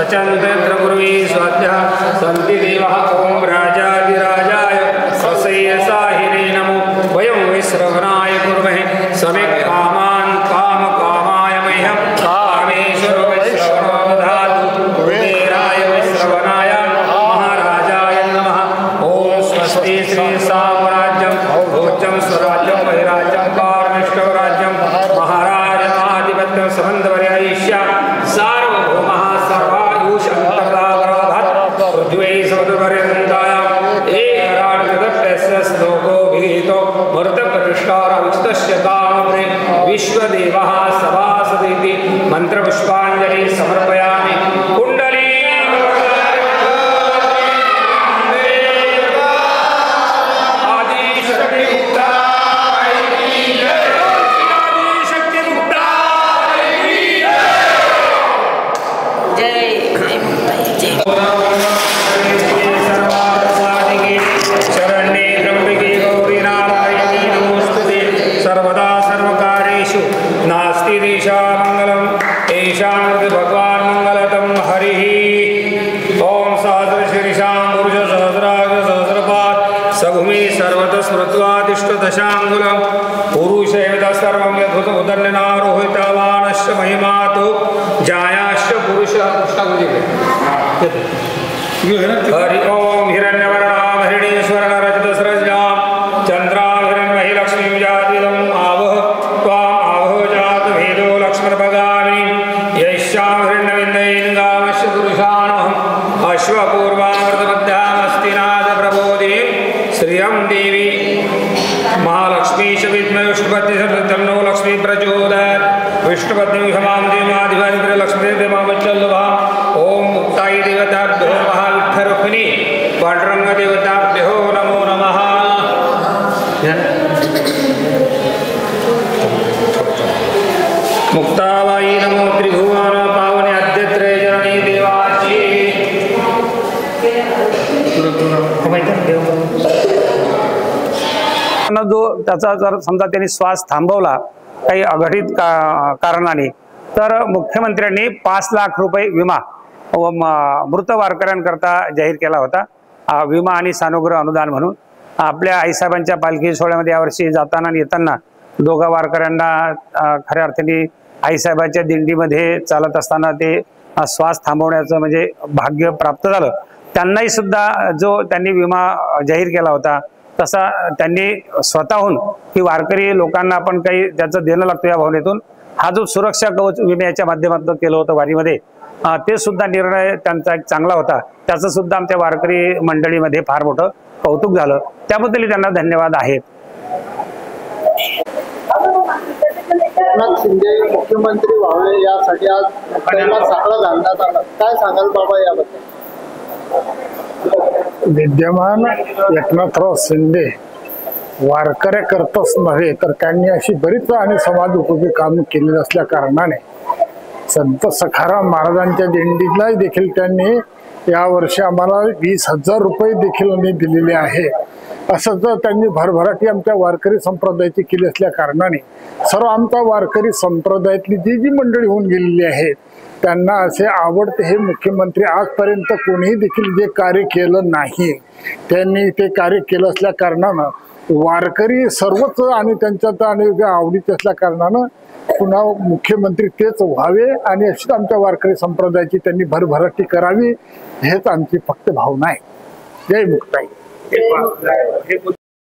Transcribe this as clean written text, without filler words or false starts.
सचंद्र गुरुवी स्वाध्या सन्ति देवः ओम राजाधिराजाय स्वस्य साहिने नमो वयं विश्रवणाय कुर्महे समिक् कामान् कामकामाय मह्यं कामेश्वर विश्रवणो ददातु कुबेराय विश्रवणाय महाराजाय नमः ओम स्वस्ति श्री साम्राज्यं भोज्यं स्वराज्यं वैराज्यं कार्मिष्टं राज्यं महाराजमाधिपत्यं समन्वयैष्या सार्वभौमः सर्वायुष अंतर्दावराधात् पृथ्वी समुद्रपर्यन्तायाम् एकराट्गतस्य श्लोको भीतो मृतप्रतिष्ठारविस्तस्य कामप्रे विश्वदेवः सभासदिति मन्त्रपुष्पाञ्जलि समर्पयामि कुण्डली भगवान मंगलतम हरि ओम सहस्र शीर्षां पुरुष सहस्राग सहस्रपाद सभूमि सर्वतः स्मृत्वादिष्ट दशांगुलम पुरुषेव सर्वं यद्भुत उदन्यनारोहितवानश्च महिमातो जायाश्च पुरुष हरि ओम हिरण्यवर्णां हिरण्येश्वरं रजतस्रजां चंद्रां हिरण्मयी लक्ष्मीं जातिदं आवह त्वां आवह जात भेदो लक्ष्मणभगामि हिरण्यविन्दयिन्गामश्च पुरुषाणहम् अश्वपूर्वामृतमध्यामस्तिनाद प्रबोधे श्रियं देवी महालक्ष्मी च विद्महे विष्णुपत्नी तन्नो लक्ष्मी प्रचोदयात् विष्णुपत्नी क्षमां देवाधिपति लक्ष्मीदेवमावच्चल्लभाम् ओम मुक्ताय देवताभ्यो नमः विठ्ठलरुक्मिणी पाण्डुरंग देवताभ्यो नमो नमः मुक्ताबाई नमो त्रिभुवन पावने अद्यत्रे जननी देवाची जो त्याचा जर समजा त्यांनी श्वास थांबवला काही अघटित कारणाने तर मुख्यमंत्र्यांनी 5 लाख रुपये विमा मृत वारकऱ्यांकरता जाहीर केला होता। विमा आणि सानुग्रह अनुदान म्हणून आपल्या आईसाहेबांच्या पालखी सोहळ्यामध्ये यावर्षी जाताना आणि येताना दोघा वारकऱ्यांना खऱ्या अर्थाने आईसाहेबांच्या दिंडीमध्ये चालत असताना ते श्वास थांबवण्याचं म्हणजे भाग्य प्राप्त झालं। त्यांनाही सुद्धा जो त्यांनी विमा जाहीर केला होता तसा त्यांनी स्वतःहून की वारकरी लोकांना आपण काही त्याचं देणं लागतं या भावनेतून हा जो सुरक्षा कवच विम्याच्या माध्यमातून केलं होतं वारीमध्ये ते सुद्धा निर्णय त्यांचा एक चांगला होता। त्याचं सुद्धा आमच्या वारकरी मंडळीमध्ये फार मोठं कौतुक झालं, त्याबद्दल त्यांना धन्यवाद आहेत। एकनाथ शिंदे मुख्यमंत्री व्हावे यासाठी आज पहिला साकडा घालण्यात आला, काय सांगाल बाबा याबद्दल? विद्यमान एकनाथराव शिंदे वारकऱ्याकरताच नव्हे तर त्यांनी अशी बरीच आणि समाज उपयोगी कामे केलेली असल्या कारणाने संत सखाराम महाराजांच्या दिंडीला देखील त्यांनी यावर्षी आम्हाला 20,000 रुपये देखील दिलेले आहे। असं जर त्यांनी भरभराटी आमच्या वारकरी संप्रदायाची केली असल्या कारणाने सर्व आमच्या वारकरी संप्रदायातली जी मंडळी होऊन गेलेली आहेत त्यांना असे आवडते हे मुख्यमंत्री आजपर्यंत कोणीही देखील जे कार्य केलं नाही त्यांनी ते कार्य केलं असल्या कारणानं वारकरी सर्वच आणि त्यांच्यात आणि आवडीचे असल्या कारणानं पुन्हा मुख्यमंत्री तेच व्हावे आणि अशीच आमच्या वारकरी संप्रदायाची त्यांनी भरभराटी करावी हेच आमची फक्त भावना आहे। जय मुक्ताई।